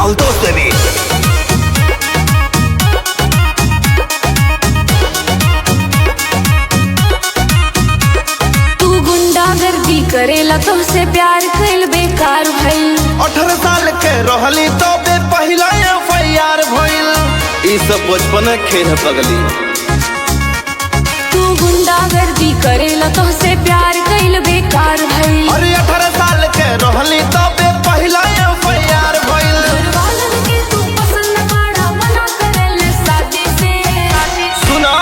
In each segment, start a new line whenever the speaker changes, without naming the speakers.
राहुल दोस्त भी।
तू गुंडागर्दी करेला तुमसे प्यार कइल बेकार भइल।
18 साल के रहली तो बे पहला FIR भइल। ई सब बचपन खेल पगली।
तू गुंडागर्दी करेला तुमसे प्यार कइल बेकार भइल।
अरे 18 साल के रहली तो बे पहला FIR भइल।
घरवालन के तू पसंद बड़ा मना करेले शादी से।
सुना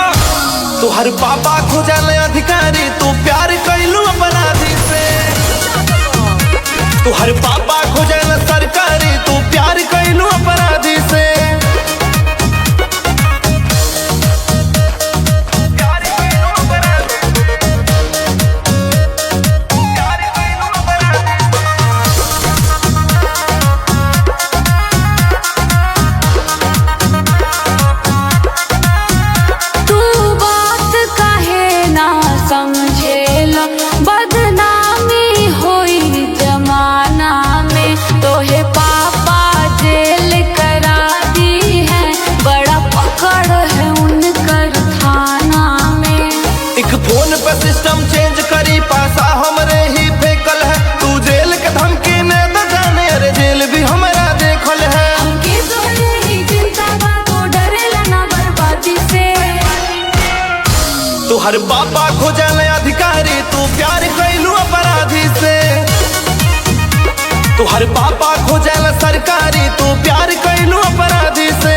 तुहर पापा खोजल अधिकारी, तू प्यार कैलू अपराधी से। तुहर पापा खोजल सरकारी, तू प्यार कैलू अपराधी से।
तू बात काहे ना समझेला, बदनामी होई जमाना में। तोहे पापा जेल करा दी है, बड़ा पकड़ है उनकर थाना में।
एक फोन पे सिस्टम चेंज करी, पैसा हमरे ही फेकल है। तू जेल के धमकी ने तो जाने, अरे जेल भी हमरा देखल है।
हमके तोहरे ही चिंता बा, तू डरेला ना बर्बादी से।
तुहर पापा खोजल अधिकारी, तू प्यार कैलू अपराधी से। तुहर पापा खोजल सरकारी, तू प्यार कैलू अपराधी से।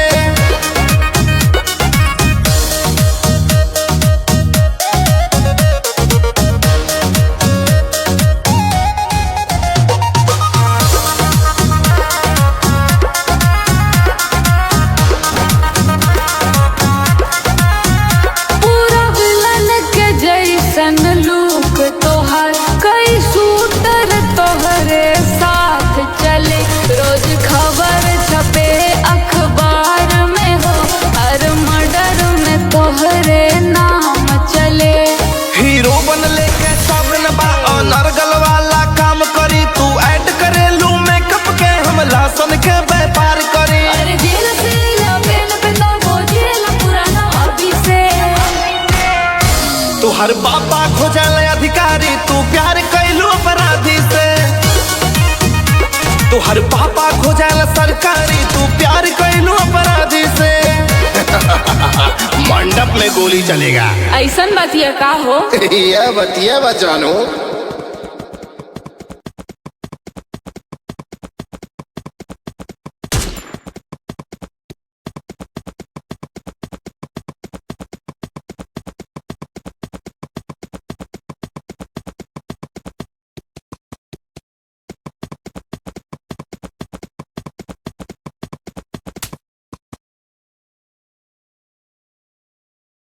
पूरा विलन के जैसन लूक तोहर, कई शूटर तोहरे साथ चले। रोज खबर छपे अखबार में हो, हर मर्डर में तोहरे नाम चले।
हीरो बनले के शौकीन बा, अनर्गल वाला काम करी। तू ऐड करेलू मेकअप के, हम लहसुन के व्यापार करी।
अरे जेल से या बेल पे तो वो जेल पुराना हॉबी से।
तुहर पापा खोजल अधिकारी, तू प्यार कैलू अपराधी से। तुहर पापा खोजल सरकारी, तू प्यार कैलू अपराधी से। मंडप में गोली चलेगा।
ऐसन बतिया का हो।
यह बतिया बचानो।